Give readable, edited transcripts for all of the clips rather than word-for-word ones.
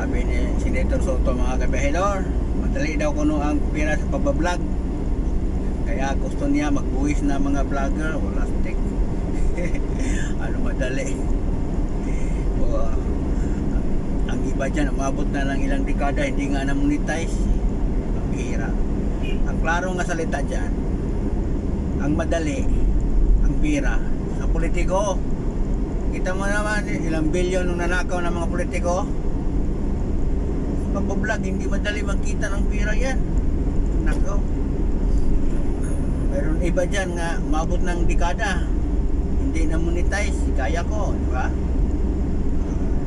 Sabi ni Senator Soto, mga kabahedor, madali daw kuno ang pera sa pabablog. Kaya gusto niya magbuwis na mga vlogger. Wala stick. Ano madali. O, ang iba dyan, umabot na ng ilang dekada, hindi nga na-monetize. Ang bihira. Ang klaro nga salita dyan, ang madali, ang pera sa politiko. Kita mo naman, ilang bilyon nung nanakaw ng mga politiko. Pagbablog, hindi madali makita ng pera yan. Nakaw. Meron iba dyan nga, umabot ng dekada, hindi na monetize. Kaya ko, di ba?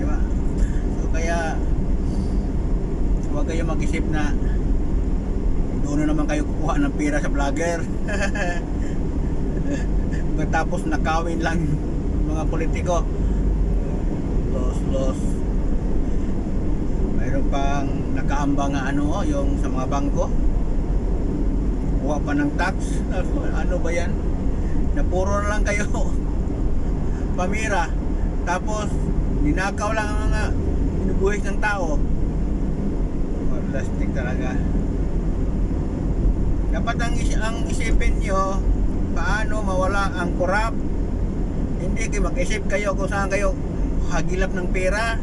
Di ba? So kaya, huwag kayo mag-isip na doon na naman kayo kukuha ng pera sa vlogger. Tapos nakawin lang mga politiko. Los. Mayroon pang nakaamba nga ano, yung sa mga bangko. Kuha pa ng tax. Ano ba yan? Napuro na lang kayo pamira. Tapos ninakaw lang ang mga binubuhis ng tao. Plastic talaga. Dapat ang isipin nyo, paano mawala ang korap. Hindi kayo mag-isip kayo kung saan kayo hagilap ng pera.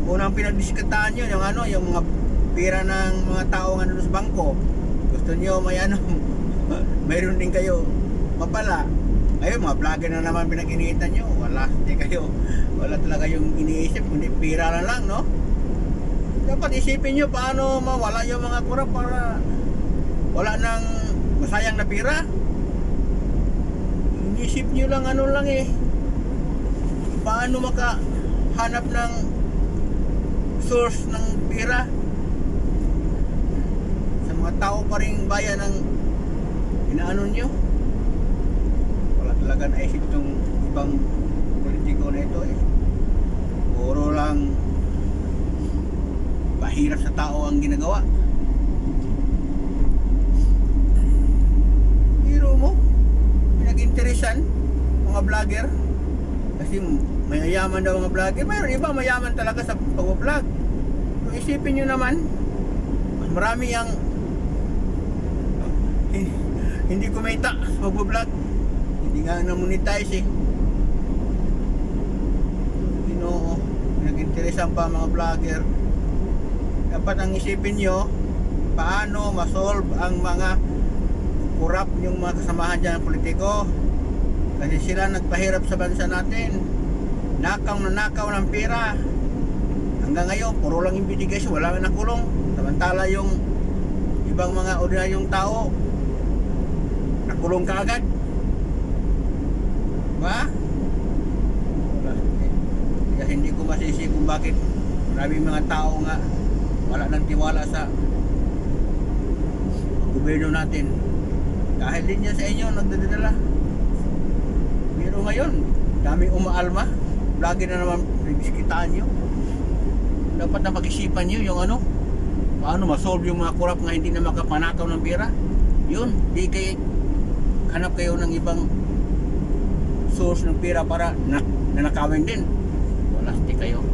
Unang pinagdiskatahan nyo yung ano, yung mga pera ng mga tao nga doon sa bangko. Gusto nyo may ano, mayroon din kayo mapala. Ayun, mga vlogger na naman pinag-iniitan nyo. Wala, hindi kayo, wala talaga yung iniisip, kundi pera na lang, no? Dapat isipin nyo paano mawala yung mga kurap para wala nang masayang na pera. Inisip nyo lang ano lang eh, paano makahanap ng source ng pera sa mga tao pa rin bayan ng inaano nyo. Wala talaga naisip itong ibang politiko na ito eh. Puro lang pahirap sa tao ang ginagawa. Hero mo pinag-interesan mga vlogger kasi mayayaman daw mga vlogger. Mayroon iba mayaman talaga sa pag-vlog. Kung isipin nyo naman, mas marami ang hindi kumita sa pag-vlog. Hindi nga na-monetize eh. Ginoo, pinag-interesan pa mga vlogger. Dapat ang isipin nyo, paano ma-solve ang mga kurap yung mga kasamahan dyan ng politiko. Kasi sila nagpahirap sa bansa natin. Nakaw ng pera. Hanggang ngayon, puro lang investigation, wala na nakulong. Samantala yung ibang mga ordinaryong tao, nakulong kaagad. Diba? Kaya hindi ko masisi kung bakit maraming mga tao nga wala nang tiwala sa gobyerno natin. Dahil din niya sa inyo nagdadala. Pero ngayon, daming umaalma. Lagi na naman nagsikitaan nyo. Dapat na pag-isipan nyo yung ano, paano ma-solve yung mga kurap nga hindi na makapanakaw ng pera. Yun, di kayo hanap kayo ng ibang source ng pera para nanakawin din. Wala, di kayo